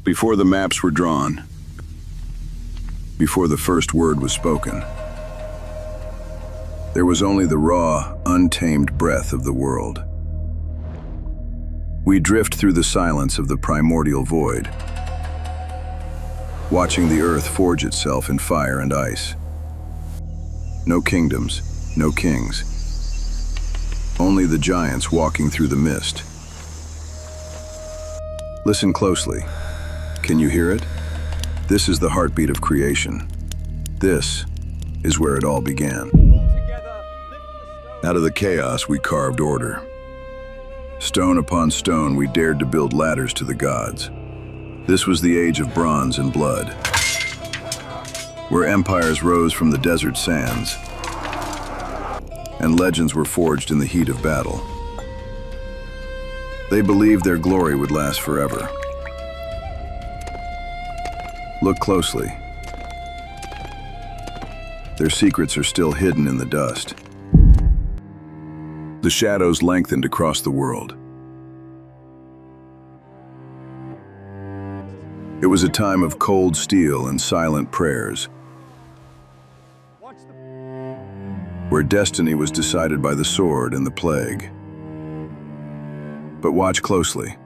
Before the maps were drawn, before the first word was spoken, there was only the raw, untamed breath of the world. We drift through the silence of the primordial void, watching the earth forge itself in fire and ice. No kingdoms, no kings. Only the giants walking through the mist. Listen closely. Can you hear it? This is the heartbeat of creation. This is where it all began. Out of the chaos, we carved order. Stone upon stone, we dared to build ladders to the gods. This was the age of bronze and blood, where empires rose from the desert sands, and legends were forged in the heat of battle. They believed their glory would last forever. Look closely. Their secrets are still hidden in the dust. The shadows lengthened across the world. It was a time of cold steel and silent prayers, where destiny was decided by the sword and the plague. But watch closely.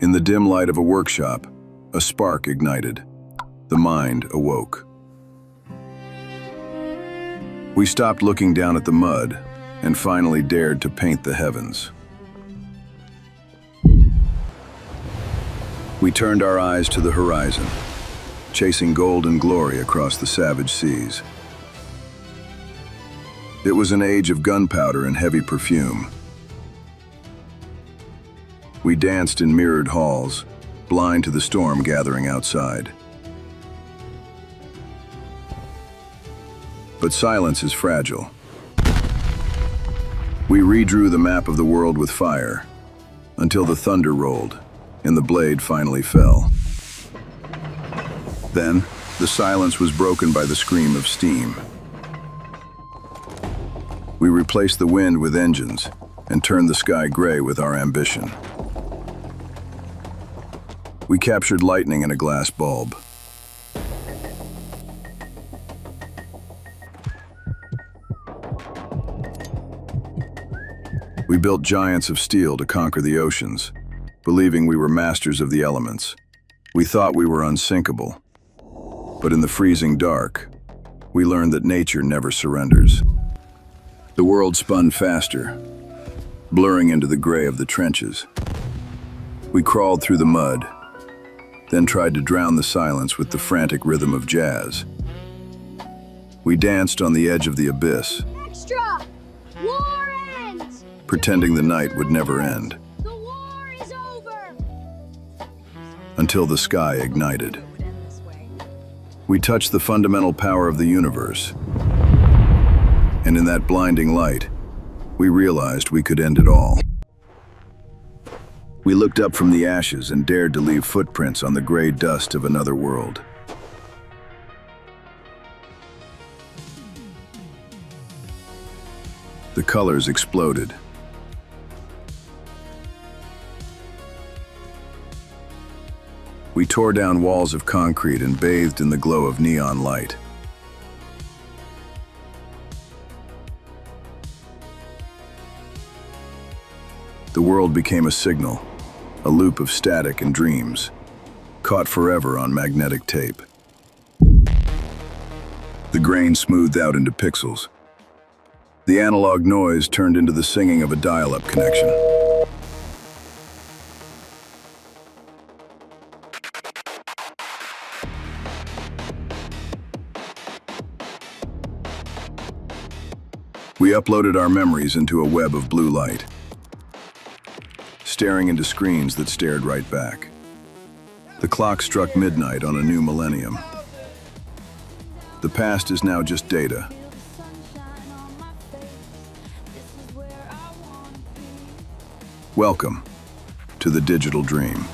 In the dim light of a workshop, a spark ignited. The mind awoke. We stopped looking down at the mud and finally dared to paint the heavens. We turned our eyes to the horizon, chasing gold and glory across the savage seas. It was an age of gunpowder and heavy perfume. We danced in mirrored halls, blind to the storm gathering outside. But silence is fragile. We redrew the map of the world with fire, until the thunder rolled and the blade finally fell. Then, the silence was broken by the scream of steam. We replaced the wind with engines and turned the sky gray with our ambition. We captured lightning in a glass bulb. We built giants of steel to conquer the oceans, believing we were masters of the elements. We thought we were unsinkable. But in the freezing dark, we learned that nature never surrenders. The world spun faster, blurring into the gray of the trenches. We crawled through the mud, then tried to drown the silence with the frantic rhythm of jazz. We danced on the edge of the abyss, Extra! War ends! pretending the night would never end, The war is over! until the sky ignited. We touched the fundamental power of the universe, and in that blinding light, we realized we could end it all. We looked up from the ashes and dared to leave footprints on the gray dust of another world. The colors exploded. We tore down walls of concrete and bathed in the glow of neon light. The world became a signal, a loop of static and dreams, caught forever on magnetic tape. The grain smoothed out into pixels. The analog noise turned into the singing of a dial-up connection. We uploaded our memories into a web of blue light, staring into screens that stared right back. The clock struck midnight on a new millennium. The past is now just data. Welcome to the digital dream.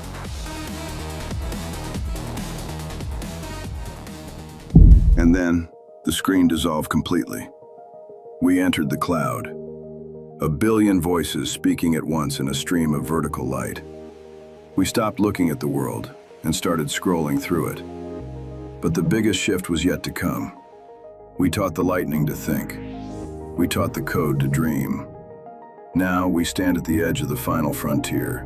And then, the screen dissolved completely. We entered the cloud, a billion voices speaking at once in a stream of vertical light. We stopped looking at the world and started scrolling through it. But the biggest shift was yet to come. We taught the lightning to think. We taught the code to dream. Now we stand at the edge of the final frontier,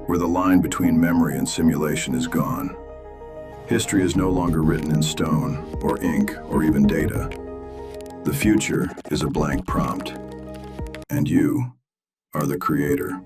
where the line between memory and simulation is gone. History is no longer written in stone, or ink, or even data. The future is a blank prompt, and you are the creator.